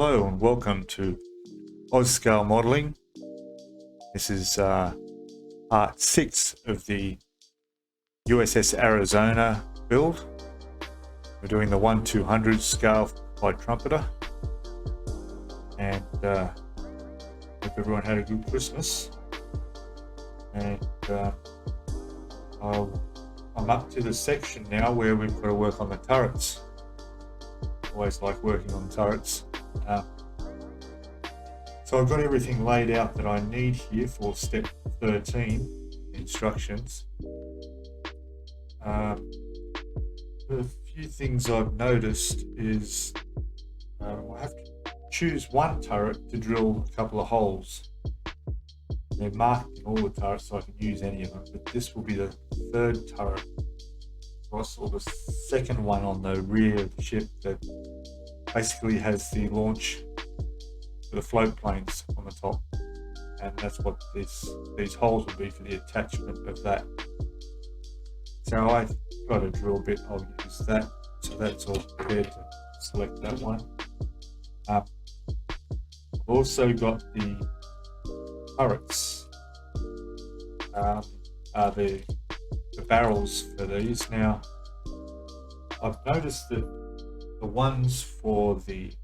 Hello and welcome to Scale Modeling. This is part 6 of the USS Arizona build. We're doing the 1/200 scale by Trumpeter, and hope everyone had a good Christmas. And I'm up to the section now where we've got to work on the turrets. Always like working on turrets. So I've got everything laid out that I need here for step 13 instructions. A few things I've noticed is I have to choose one turret to drill a couple of holes. They're marked in all the turrets so I can use any of them, but this will be the third turret across, or the second one on the rear of the ship that basically has the launch for the float planes on the top, and that's what these holes will be for the attachment of that. So I've got a drill bit, I'll use that, so that's all prepared to select that one. I've also got the turrets, the barrels for these. Now I've noticed that the ones for that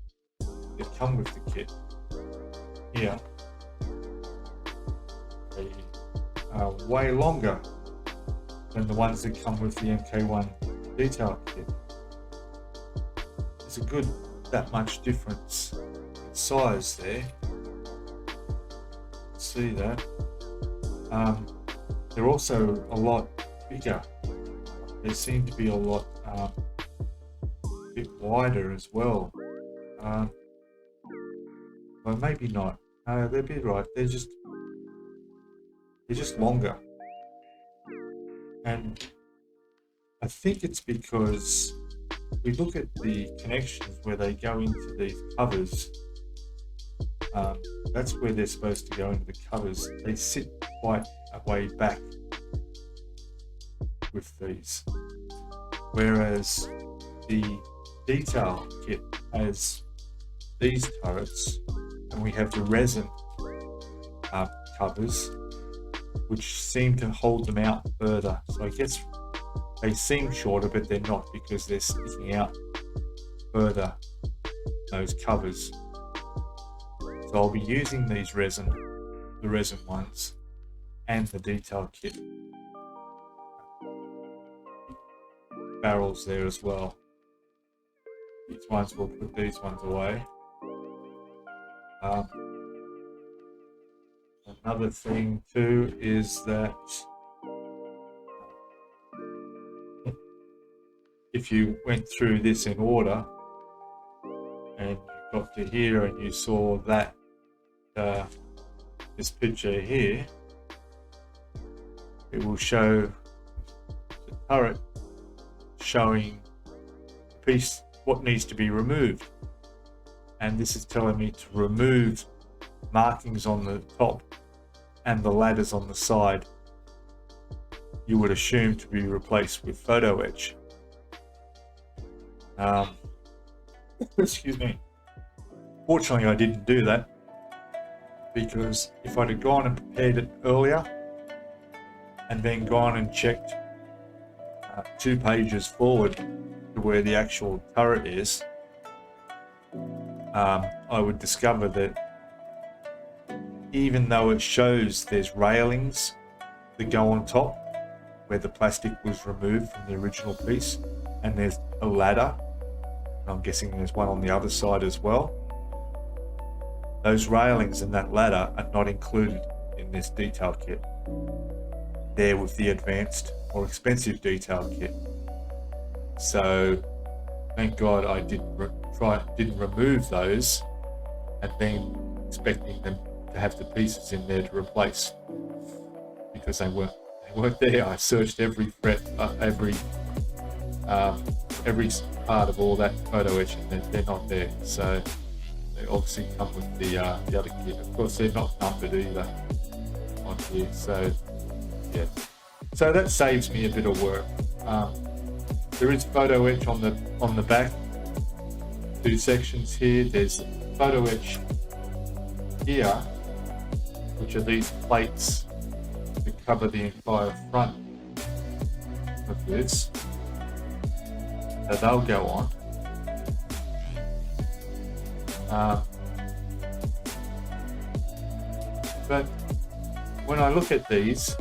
come with the kit here, they are way longer than the ones that come with the MK1 detail kit. There's a good that much difference in size there. See that? They're also a lot bigger. They seem to be a lot bit wider as well. Well, maybe not. No, they'd be right. They're just longer, and I think it's because we look at the connections where they go into these covers. That's where they're supposed to go into the covers. They sit quite a way back with these, whereas the detail kit has these turrets, and we have the resin covers, which seem to hold them out further. So I guess they seem shorter, but they're not, because they're sticking out further, those covers. So I'll be using these the resin ones, and the detail kit barrels there as well. These ones, we'll put these ones away. Another thing too is that if you went through this in order and you got to here and you saw that this picture here, it will show the turret showing the piece what needs to be removed, and this is telling me to remove markings on the top and the ladders on the side. You would assume to be replaced with Photo Etch. Excuse me. Fortunately, I didn't do that, because if I'd have gone and prepared it earlier and then gone and checked 2 pages forward to where the actual turret is, I would discover that even though it shows there's railings that go on top where the plastic was removed from the original piece, and there's a ladder, and I'm guessing there's one on the other side as well, those railings and that ladder are not included in this detail kit. They're with the advanced or expensive detail kit. So thank God I didn't remove those and then expecting them to have the pieces in there to replace, because they weren't there. I searched every fret, every part of all that Photo Etch, and they're not there. So they obviously come with the other kit. Of course, they're not numbered either on here. So yeah, so that saves me a bit of work. There is Photo Etch on the back, two sections here. There's Photo Etch here, which are these plates to cover the entire front of this. So they'll go on. But when I look at these,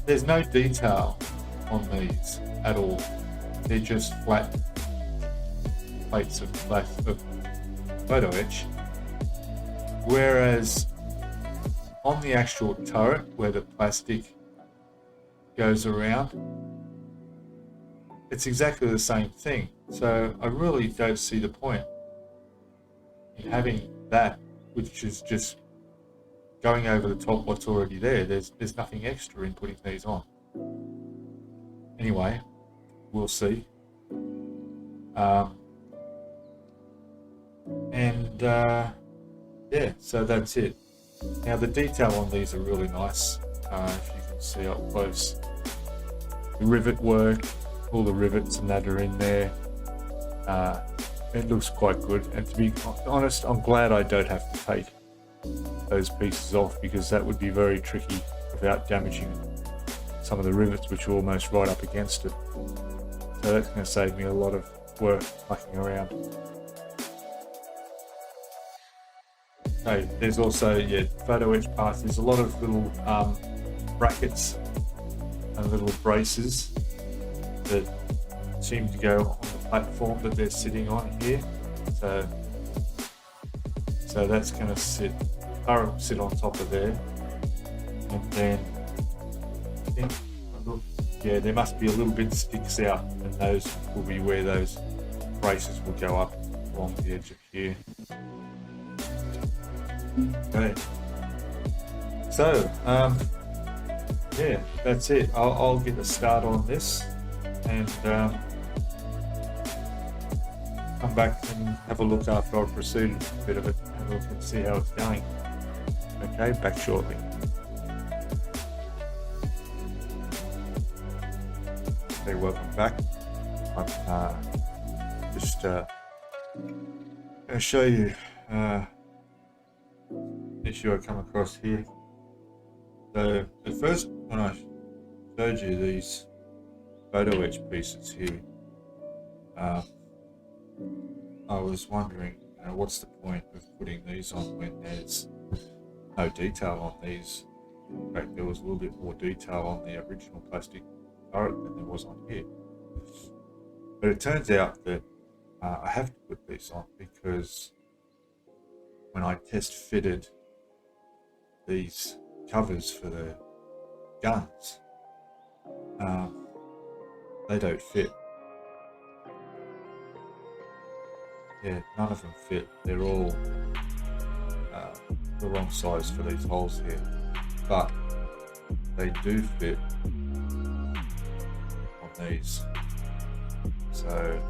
there's no detail on these at all. They're just flat plates of Photo Etch. Whereas on the actual turret, where the plastic goes around, it's exactly the same thing. So I really don't see the point in having that, which is just going over the top what's already there. There's nothing extra in putting these on. Anyway, we'll see. Yeah, so that's it. Now the detail on these are really nice. If you can see up close, the rivet work, all the rivets and that are in there. It looks quite good, and to be honest, I'm glad I don't have to take those pieces off, because that would be very tricky without damaging some of the rivets, which are almost right up against it. So that's going to save me a lot of work mucking around. Okay, there's also, Photo Etch parts. There's a lot of little brackets and little braces that seem to go on the platform that they're sitting on here. So that's going to sit on top of there. And then I think, there must be a little bit sticks out, and those will be where those braces will go up along the edge of here. Okay. So, that's it. I'll get a start on this and come back and have a look after I've proceeded a bit of it, have a look and see how it's going. Okay, back shortly. Okay, welcome back. I'm just going to show you an issue I come across here. So at first, when I showed you these Photo Etch pieces here, I was wondering, what's the point of putting these on when there's no detail on these. In fact, there was a little bit more detail on the original plastic turret than there was on here. But it turns out that I have to put these on, because when I test fitted these covers for the guns, they don't fit. None of them fit. They're all the wrong size for these holes here, but they do fit on these. So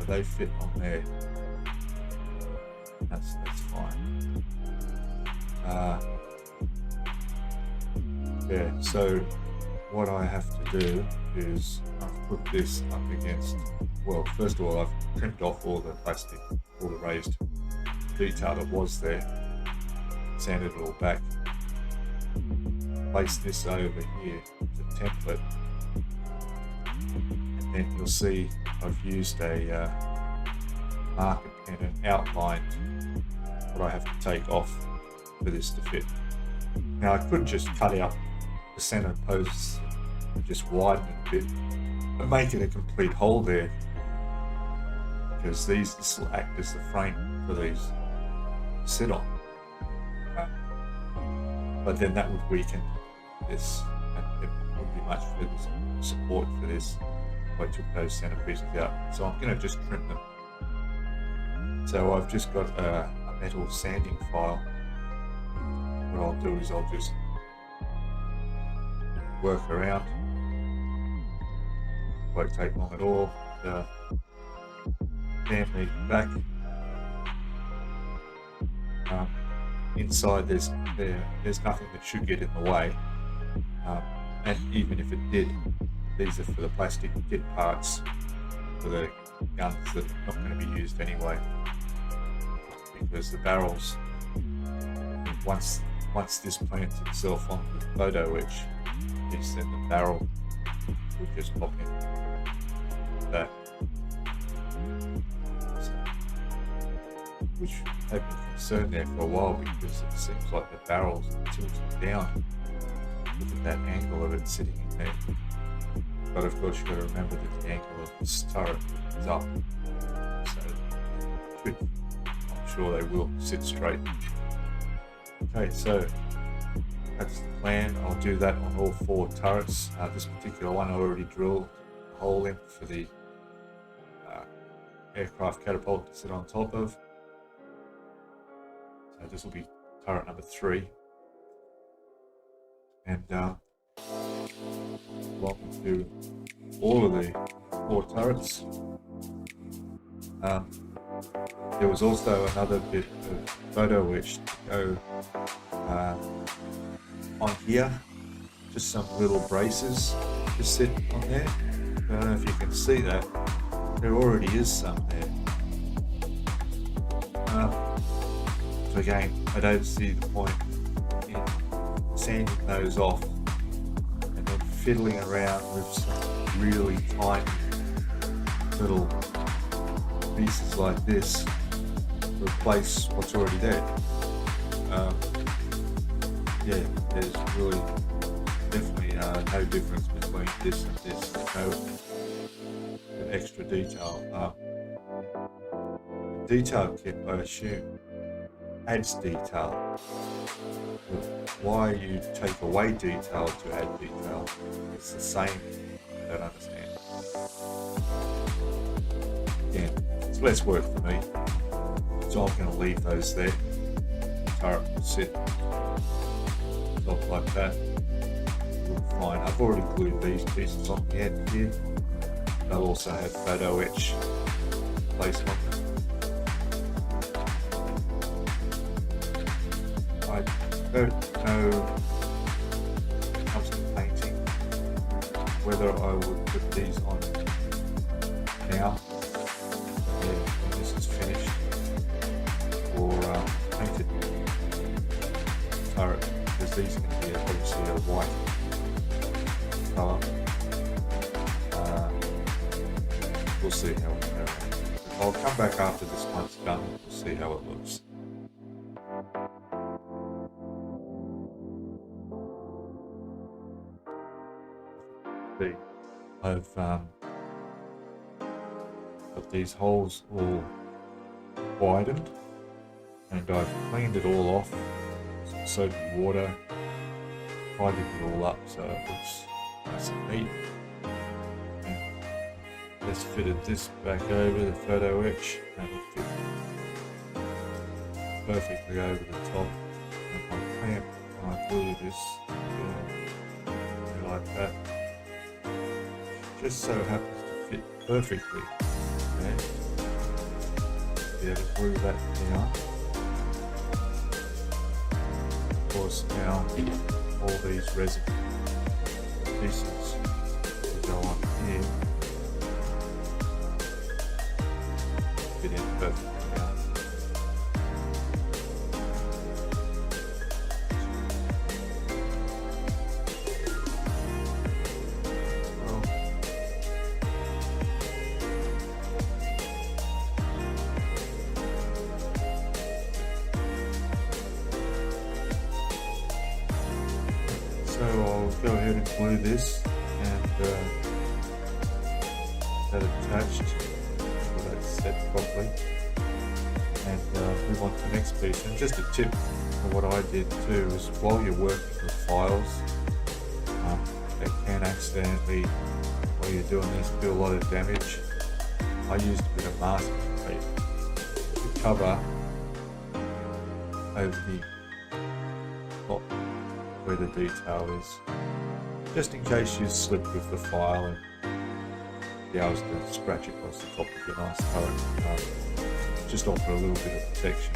they fit on there. That's fine. So what I have to do is I've put this up against, well, first of all, I've trimmed off all the plastic, all the raised detail that was there, sanded it all back, place this over here, the template, and then you'll see I've used a marker pen and outlined what I have to take off for this to fit. Now I could just cut out the center posts and just widen it a bit and make it a complete hole there, because this will act as the frame for these to sit on. But then that would weaken this, and it wouldn't be much for this support for this if I took those center pieces out. So I'm going to just trim them. So I've just got a metal sanding file. What I'll do is I'll just work around. Won't take long at all. Sand these back. Inside there's nothing that should get in the way, and even if it did, these are for the plastic kit parts for the guns that are not going to be used anyway, because the barrels, once this plants itself onto the photo etch piece, then the barrel will just pop in that. So, which had been concerned there for a while, because it seems like the barrel's tilted down. Look at that angle of it sitting in there. But of course, you've got to remember that the angle of this turret is up, so I'm sure they will sit straight. Okay, so that's the plan. I'll do that on all 4 turrets. This particular one I already drilled a hole in for the aircraft catapult to sit on top of. So this will be turret number 3. And welcome to all of the 4 turrets. There was also another bit of photo etch to go on here, just some little braces to sit on there. I don't know if you can see that, there already is some there. So again, I don't see the point in sanding those off and then fiddling around with some really tiny little pieces like this to replace what's already there. Yeah, there's really definitely no difference between this and this. There's no extra detail. The detail kit, I assume, adds detail. But why you take away detail to add detail? It's the same. I don't understand. Yeah, it's less work for me, so I'm going to leave those there. The turret will sit top like that. Look fine. I've already glued these pieces on the end here. They'll also have photo etch placed on them. I don't know when it comes to painting whether I would put these on now when this is finished, or paint it turret, because these can be obviously a white colour. We'll see how it goes. I'll come back after this one's done and we'll see how it looks. I've got these holes all widened, and I've cleaned it all off, some soap and water, tidied it all up so it looks nice and neat. And just fitted this back over the photo etch, and it fit perfectly over the top. And my clamp, when I glue this, like that, just so happens to fit perfectly. Okay. Be able to glue that down. Of course, now all these resin pieces will go on here, fit in perfectly now. So I'll go ahead and glue this and that attached, so that's set properly, and move on to the next piece. And just a tip for what I did too is, while you're working with files that can accidentally, while you're doing this, do a lot of damage, I used a bit of masking tape to cover over the top where the detail is, just in case you slip with the file and be able to scratch across the top of your nice turret. Just offer a little bit of protection.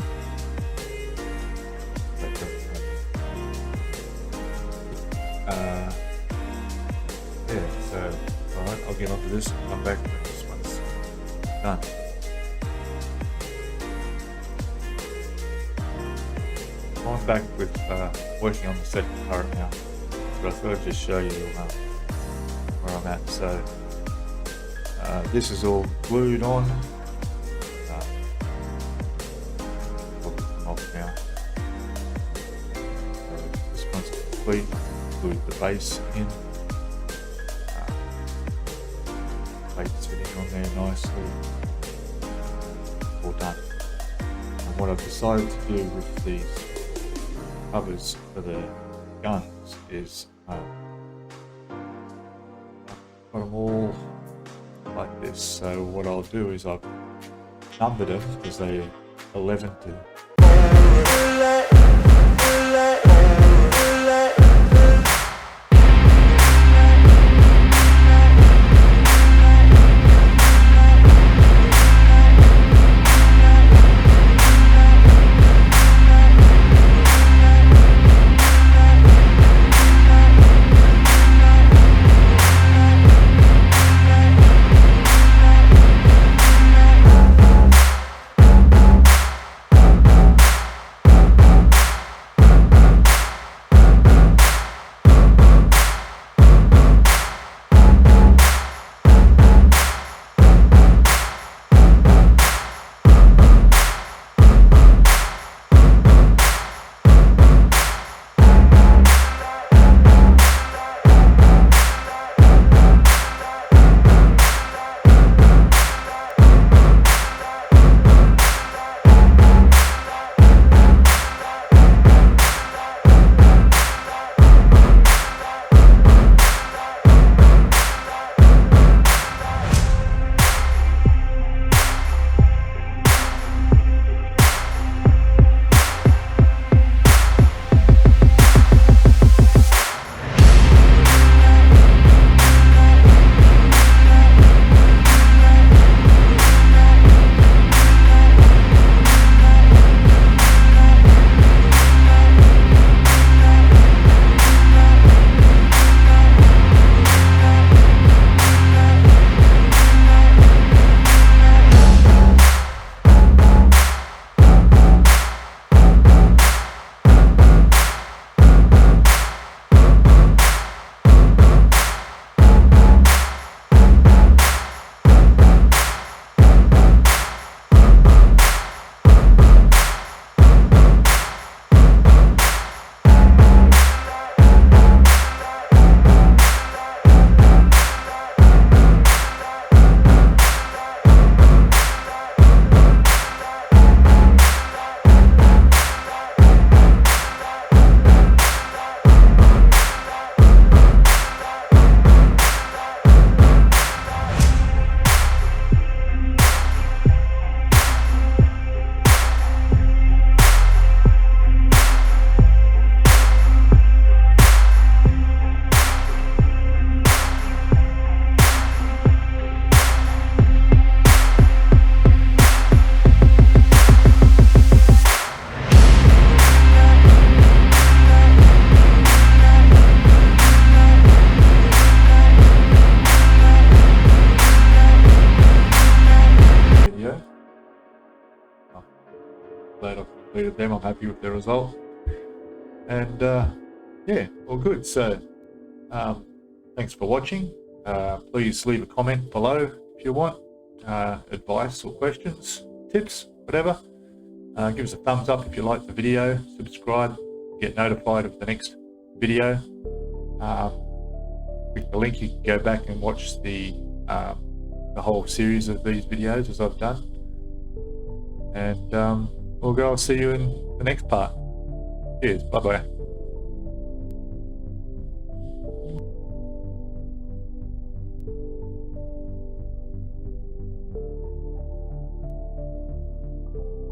Yeah, so alright, I'll get onto this and come back when this one's done. I'm back with working on the second turret now, but I thought I'd just show you where I'm at. So this is all glued on. I'll come off now. So this one's complete. Glued the base in. Plate sitting on there nicely. All done. And what I've decided to do with these covers for the guns is I've got them all like this. So what I'll do is I've numbered them because they're 11 to glad I've completed them. I'm happy with the result, and yeah, all good. So thanks for watching. Please leave a comment below if you want advice or questions, tips, whatever. Give us a thumbs up if you like the video, subscribe, get notified of the next video. Click the link, you can go back and watch the whole series of these videos as I've done. And I'll see you in the next part. Cheers, bye bye.